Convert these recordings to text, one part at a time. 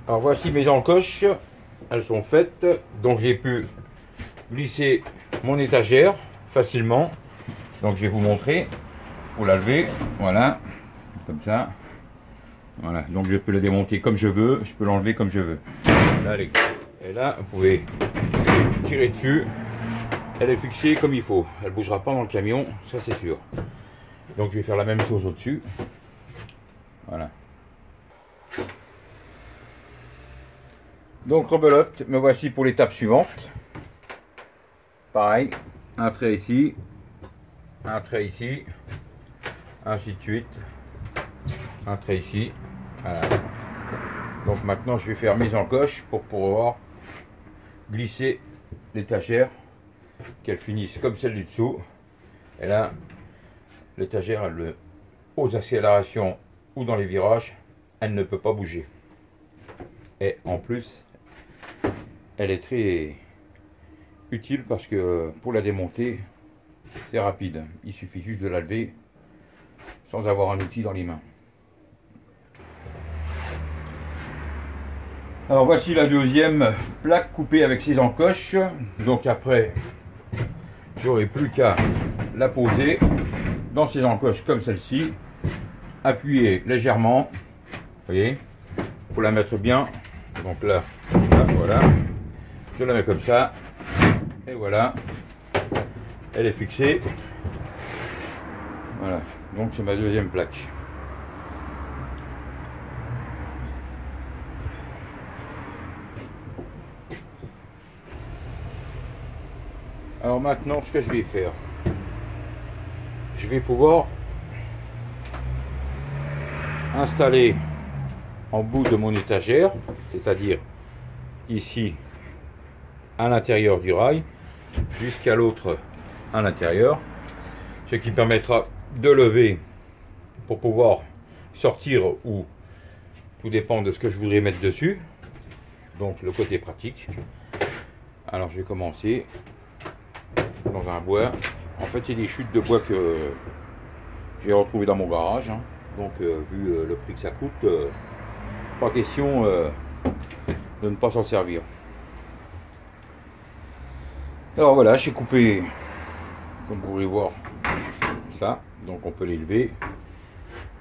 Alors voici mes encoches, elles sont faites, donc j'ai pu glisser mon étagère facilement. Donc je vais vous montrer, pour la lever, voilà, comme ça. Voilà, donc je peux la démonter comme je veux, je peux l'enlever comme je veux. Là, et là, vous pouvez tirer dessus, elle est fixée comme il faut, elle ne bougera pas dans le camion, ça c'est sûr. Donc je vais faire la même chose au-dessus, voilà. Donc rebelote, me voici pour l'étape suivante. Pareil, un trait ici, ainsi de suite, un trait ici. Voilà. Donc maintenant je vais faire mes encoches pour pouvoir glisser l'étagère, qu'elle finisse comme celle du dessous. Et là, l'étagère, aux accélérations ou dans les virages, elle ne peut pas bouger. Et en plus, elle est très utile parce que pour la démonter, c'est rapide. Il suffit juste de la lever sans avoir un outil dans les mains. Alors voici la deuxième plaque coupée avec ses encoches. Donc après, j'aurai plus qu'à la poser dans ses encoches comme celle-ci. Appuyer légèrement, vous voyez, pour la mettre bien. Donc là, voilà, je la mets comme ça. Et voilà, elle est fixée. Voilà, donc c'est ma deuxième plaque. Alors maintenant, ce que je vais faire, je vais pouvoir installer en bout de mon étagère, c'est-à-dire ici à l'intérieur du rail, jusqu'à l'autre à l'intérieur, ce qui permettra de lever pour pouvoir sortir, ou tout dépend de ce que je voudrais mettre dessus, donc le côté pratique. Alors je vais commencer dans un bois. En fait c'est des chutes de bois que j'ai retrouvé dans mon garage, hein. Donc vu le prix que ça coûte, pas question de ne pas s'en servir. Alors voilà, j'ai coupé, comme vous pouvez voir, ça, donc on peut l'élever.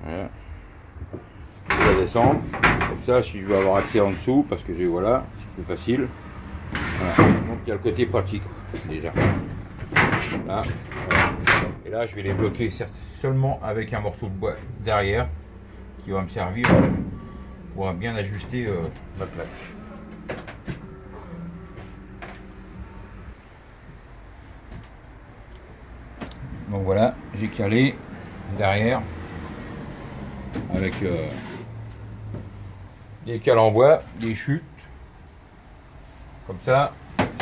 Voilà. Je vais descendre, comme ça si je veux avoir accès en dessous, parce que voilà, c'est plus facile. Voilà. Donc il y a le côté pratique déjà. Là, voilà. Et là je vais les bloquer seulement avec un morceau de bois derrière qui va me servir pour bien ajuster ma plaque. Donc voilà, j'ai calé derrière avec des cales en bois, des chutes, comme ça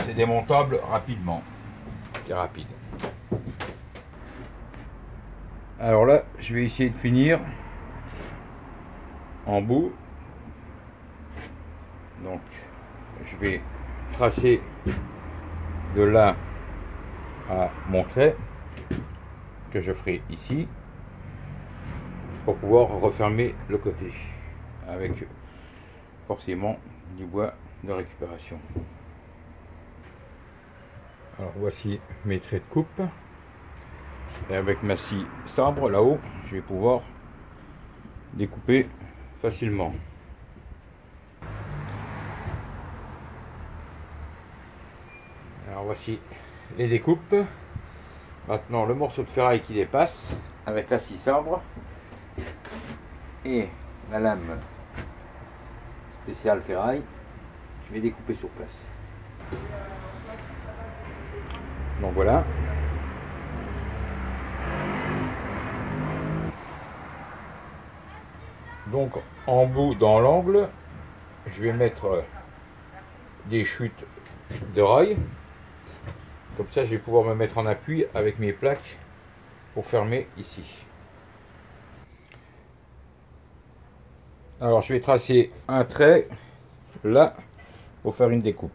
c'est démontable rapidement, c'est rapide. Alors là je vais essayer de finir en bout, donc je vais tracer de là à mon trait que je ferai ici pour pouvoir refermer le côté avec forcément du bois de récupération. Alors voici mes traits de coupe, et avec ma scie sabre là-haut je vais pouvoir découper facilement. Alors voici les découpes. Maintenant le morceau de ferraille qui dépasse avec la scie sabre et la lame spéciale ferraille, je vais découper sur place. Donc voilà. Donc en bout dans l'angle, je vais mettre des chutes de rail. Comme ça je vais pouvoir me mettre en appui avec mes plaques pour fermer ici. Alors je vais tracer un trait là pour faire une découpe.